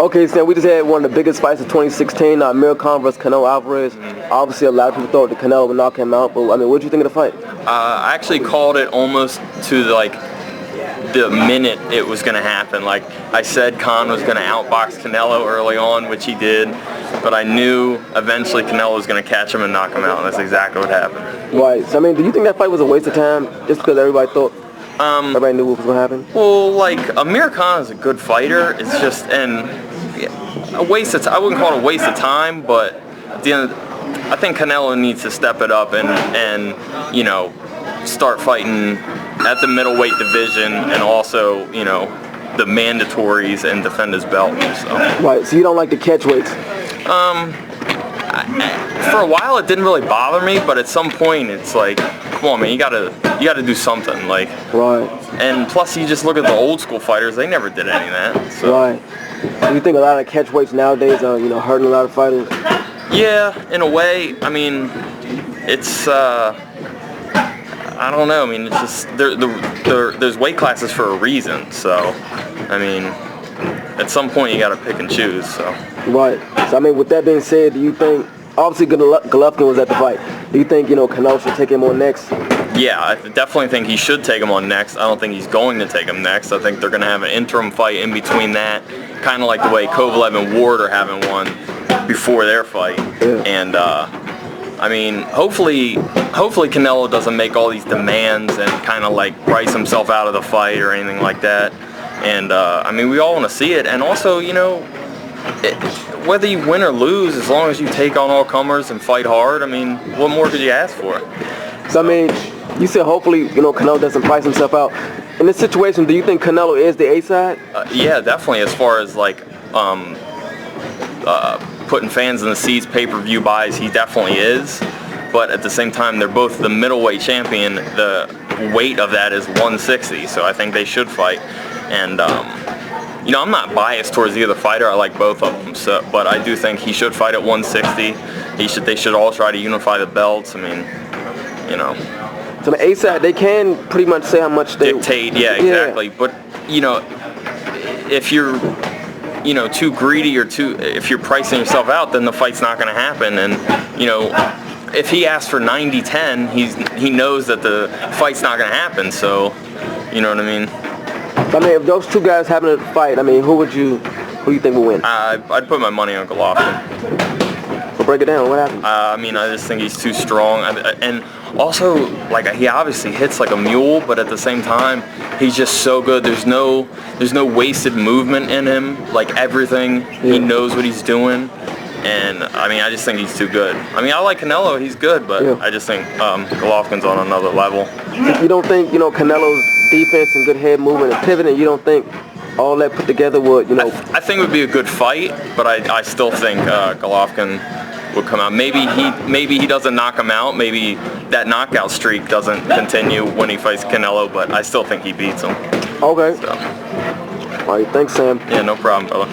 Okay, Sam, we just had one of the biggest fights of 2016, Amir Khan versus Canelo Alvarez. Obviously, a lot of people thought that Canelo would knock him out, but I mean, what did you think of the fight? I actually called it almost to the minute it was going to happen. Like I said, Khan was going to outbox Canelo early on, which he did, but I knew eventually Canelo was going to catch him and knock him out, and that's exactly what happened. Right. So, I mean, do you think that fight was a waste of time just because everybody thought everybody knew what was going to happen? Well, like, Amir Khan is a good fighter. It's just, a waste of time. I wouldn't call it a waste of time, but at the end, I think Canelo needs to step it up and you know, start fighting at the middleweight division and also, you know, the mandatories and defend his belt. So. Right. So you don't like the catch weights? For a while it didn't really bother me, but at some point it's like, come on, man, you gotta do something. Like. Right. And plus, you just look at the old school fighters; they never did any of that. So. Right. Do you think a lot of catch weights nowadays are, you know, hurting a lot of fighters? Yeah, in a way. I mean, it's I don't know. I mean, it's just there's weight classes for a reason. So, I mean, at some point you got to pick and choose. So. Right. So I mean, with that being said, do you think obviously Golovkin was at the fight? Do you think, you know, Canelo should take him on next? Yeah, I definitely think he should take him on next. I don't think he's going to take him next. I think they're going to have an interim fight in between that, kind of like the way Kovalev and Ward are having one before their fight. Yeah. And I mean, hopefully Canelo doesn't make all these demands and kind of like price himself out of the fight or anything like that. And I mean, we all want to see it. And also, you know, whether you win or lose, as long as you take on all comers and fight hard, I mean, what more could you ask for? So I mean, you said hopefully, you know, Canelo doesn't price himself out. In this situation, do you think Canelo is the A side? Yeah, definitely. As far as like putting fans in the seats, pay-per-view buys, he definitely is. But at the same time, they're both the middleweight champion. The weight of that is 160, so I think they should fight. And you know, I'm not biased towards either fighter. I like both of them. So, but I do think he should fight at 160. They should all try to unify the belts. I mean, you know. So the A side, they can pretty much say how much they dictate. Yeah, exactly. Yeah. But you know, if you're, you know, too greedy or if you're pricing yourself out, then the fight's not going to happen. And you know, if he asks for 90-10, he knows that the fight's not going to happen. So, you know what I mean. I mean, if those two guys happen to fight, I mean, who you think will win? I'd put my money on Golovkin. So break it down. What happened? I mean, I just think he's too strong, and also, like, he obviously hits like a mule, but at the same time, he's just so good. There's no wasted movement in him. Like everything, he knows what he's doing, and I mean, I just think he's too good. I mean, I like Canelo; he's good, but I just think Golovkin's on another level. You don't think, you know, Canelo's defense and good head movement and pivoting, you don't think all that put together would, you know? I think it would be a good fight, but I still think Golovkin would come out. Maybe he doesn't knock him out. Maybe that knockout streak doesn't continue when he fights Canelo, but I still think he beats him. Okay. So. All right, thanks, Sam. Yeah, no problem, brother.